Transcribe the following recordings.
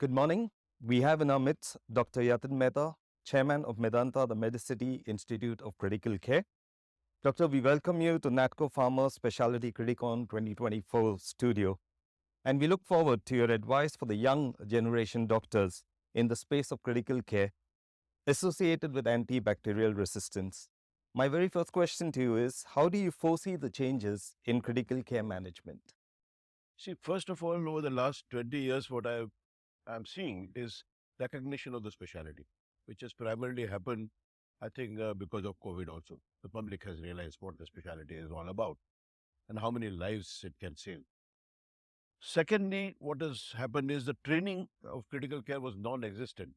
Good morning. We have in our midst Dr. Yatin Mehta, Chairman of Medanta, the Medicity Institute of Critical Care. Doctor, we welcome you to Natco Pharma Specialty Criticon 2024 studio, and we look forward to your advice for the young generation doctors in the space of critical care associated with antibacterial resistance. My very first question to you is, how do you foresee the changes in critical care management? See, first of all, over the last 20 years, what I'm seeing is recognition of the specialty, which has primarily happened, I think, because of COVID also. The public has realized what the specialty is all about and how many lives it can save. Secondly, what has happened is the training of critical care was non-existent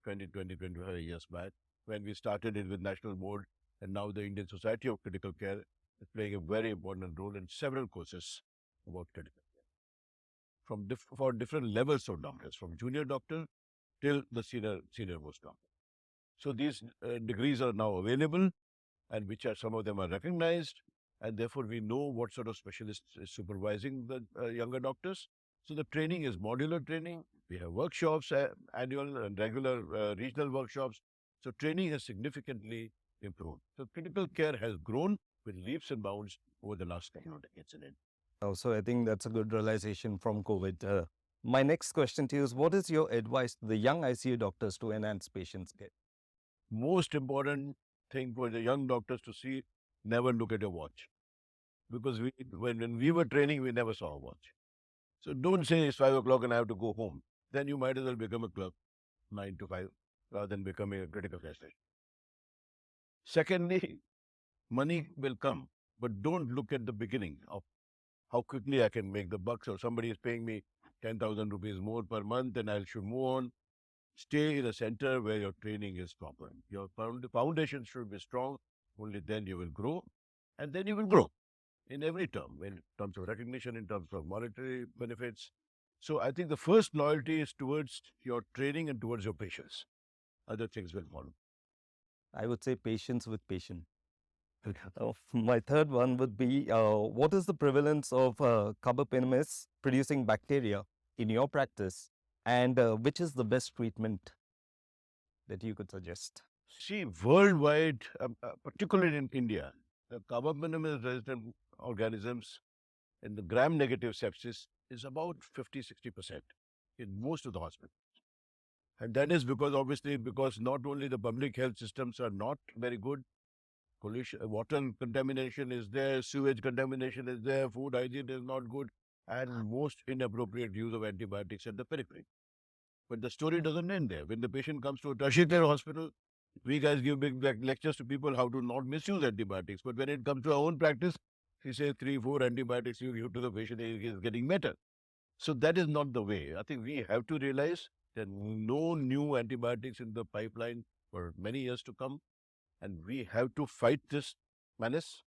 25 years back when we started it with National Board, and now the Indian Society of Critical Care is playing a very important role in several courses about critical care for different levels of doctors, from junior doctor till the senior most doctor. So these degrees are now available, and which are some of them are recognized, and therefore we know what sort of specialist is supervising the younger doctors. So the training is modular training. We have workshops, annual and regular regional workshops. So training has significantly improved. So critical care has grown with leaps and bounds over the last couple of decades in India. So I think that's a good realization from COVID. My next question to you is, what is your advice to the young ICU doctors to enhance patients' care? Most important thing for the young doctors to see, never look at your watch. Because when we were training, we never saw a watch. So don't say it's 5 o'clock and I have to go home. Then you might as well become a clerk, 9 to 5, rather than becoming a critical care station. Secondly, money will come, but don't look at the beginning of how quickly I can make the bucks, or somebody is paying me 10,000 rupees more per month and I should move on. Stay in a center where your training is proper. Your foundation should be strong. Only then you will grow, and then you will grow in every term, in terms of recognition, in terms of monetary benefits. So I think the first loyalty is towards your training and towards your patients. Other things will follow. I would say patience with patient. My third one would be, what is the prevalence of carbapenems producing bacteria in your practice, and which is the best treatment that you could suggest? See, worldwide, particularly in India, the carbapenem resistant organisms in the gram-negative sepsis is about 50-60% in most of the hospitals. And that is because not only the public health systems are not very good, pollution, water contamination is there, sewage contamination is there, food hygiene is not good, and most inappropriate use of antibiotics at the periphery. But the story doesn't end there. When the patient comes to a tertiary care hospital, we guys give big lectures to people how to not misuse antibiotics. But when it comes to our own practice, we say 3-4 antibiotics you give to the patient, he is getting better. So that is not the way. I think we have to realize that no new antibiotics in the pipeline for many years to come. And we have to fight this menace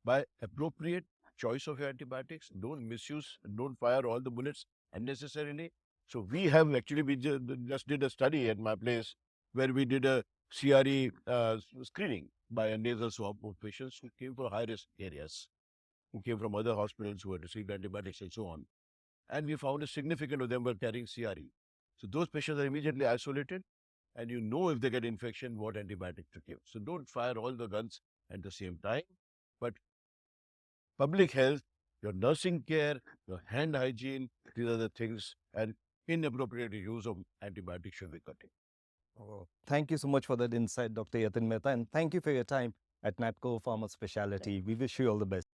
by appropriate choice of your antibiotics. Don't misuse, don't fire all the bullets unnecessarily. So we have actually, we just did a study at my place where we did a CRE screening by a nasal swab of patients who came from high-risk areas, who came from other hospitals who had received antibiotics and so on. And we found a significant of them were carrying CRE. So those patients are immediately isolated, and you know if they get infection, what antibiotic to give. So don't fire all the guns at the same time, but public health, your nursing care, your hand hygiene, these are the things, and inappropriate use of antibiotics should be cut. Thank you so much for that insight, Dr. Yatin Mehta, and thank you for your time at Natco Pharma Specialty. We wish you all the best.